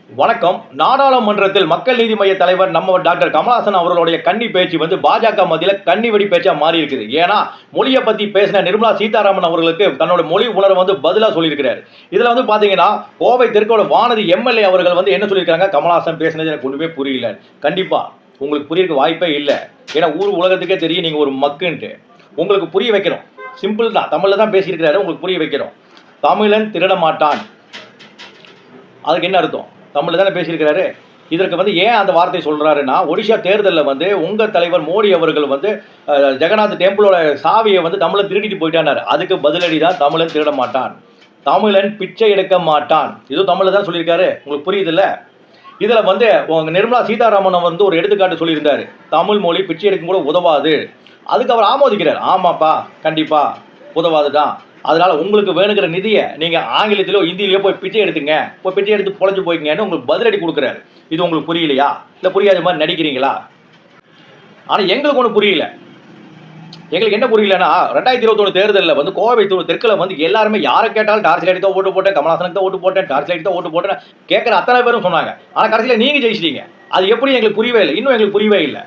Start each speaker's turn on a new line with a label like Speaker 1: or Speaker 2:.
Speaker 1: வணக்கம். நாடாளுமன்றத்தில் மக்கள் நீதி மய்ய தலைவர் நம்ம டாக்டர் கமலஹாசன் அவர்களுடைய கன்னி பேச்சு பாஜக மத்தியில கன்னி வெடி பேச்சா மாறி இருக்குது. ஏன்னா மொழியை பத்தி பேசின நிர்மலா சீதாராமன் அவர்களுக்கு தன்னோட மொழி உணர்வை பதிலா சொல்லியிருக்கிறார். இதுல பாத்தீங்கன்னா கோவை தெற்கோட வானதி எம்எல்ஏ அவர்கள் என்ன சொல்லியிருக்காங்க, கமலஹாசன் பேசினது எனக்கு ஒண்ணுமே புரியல. கண்டிப்பா உங்களுக்கு புரியறதுக்கு வாய்ப்பே இல்லை. ஏன்னா ஊர் உலகத்துக்கே தெரியும் நீங்க ஒரு மக்குன்ட்டு. உங்களுக்கு புரிய வைக்கிறோம். சிம்பிள் தான், தமிழ்ல தான் பேசியிருக்கிறாரு, உங்களுக்கு புரிய வைக்கிறோம். தமிழன் திருட மாட்டான், அதுக்கு என்ன அர்த்தம்? தமிழ்ல தானே பேசியிருக்கிறாரு. இதற்கு ஏன் அந்த வார்த்தை சொல்றாருன்னா, ஒடிஷா தேர்தலில் உங்க தலைவர் மோடி அவர்கள் ஜெகநாத் டெம்பிளோட சாவியை தமிழன் திருடிட்டு போயிட்டானாரு. அதுக்கு பதிலடி தான் தமிழன் திருட மாட்டான், தமிழன் பிச்சை எடுக்க மாட்டான். இதுவும் தமிழ்ல தான் சொல்லியிருக்காரு. உங்களுக்கு புரியுது இல்ல? இதுல நிர்மலா சீதாராமன் ஒரு எடுத்துக்காட்டு சொல்லியிருந்தாரு. தமிழ் மொழி பிச்சை எடுக்கும் கூட உதவாது. அதுக்கு அவர் ஆமோதிக்கிறார். ஆமாப்பா, கண்டிப்பா உதவாதுதான். அதனால உங்களுக்கு வேணுங்கிற நிதியை நீங்க ஆங்கிலத்திலோ ஹிந்தியிலோ போய் பிச்சை எடுத்துங்க, போய் பிச்சை எடுத்து பொழைச்சு போய்க்கங்கன்னு உங்களுக்கு பதிலடி கொடுக்குறாரு. இது உங்களுக்கு புரியலையா? இல்லை புரியாத மாதிரி நடிக்கிறீங்களா? ஆனால் எங்களுக்கு ஒன்றும் புரியல. எங்களுக்கு என்ன புரியலன்னா, 2021 தேர்தலில் கோவை தெற்கில் எல்லாருமே யாரை கேட்டாலும் டார்ச் லைட் தான் ஓட்டு போட்டேன், கமலஹாசனுக்கு தான் ஓட்டு போட்டேன், டார்ச் லைட் தான் ஓட்டு போட்டேன் கேட்குற அத்தனை பேரும் சொன்னாங்க. ஆனால் கடைசியில் நீங்கள் ஜெயிச்சிட்டீங்க. அது எப்படி எங்களுக்கு புரியவே இல்லை. இன்னும் எங்களுக்கு புரியவே இல்லை.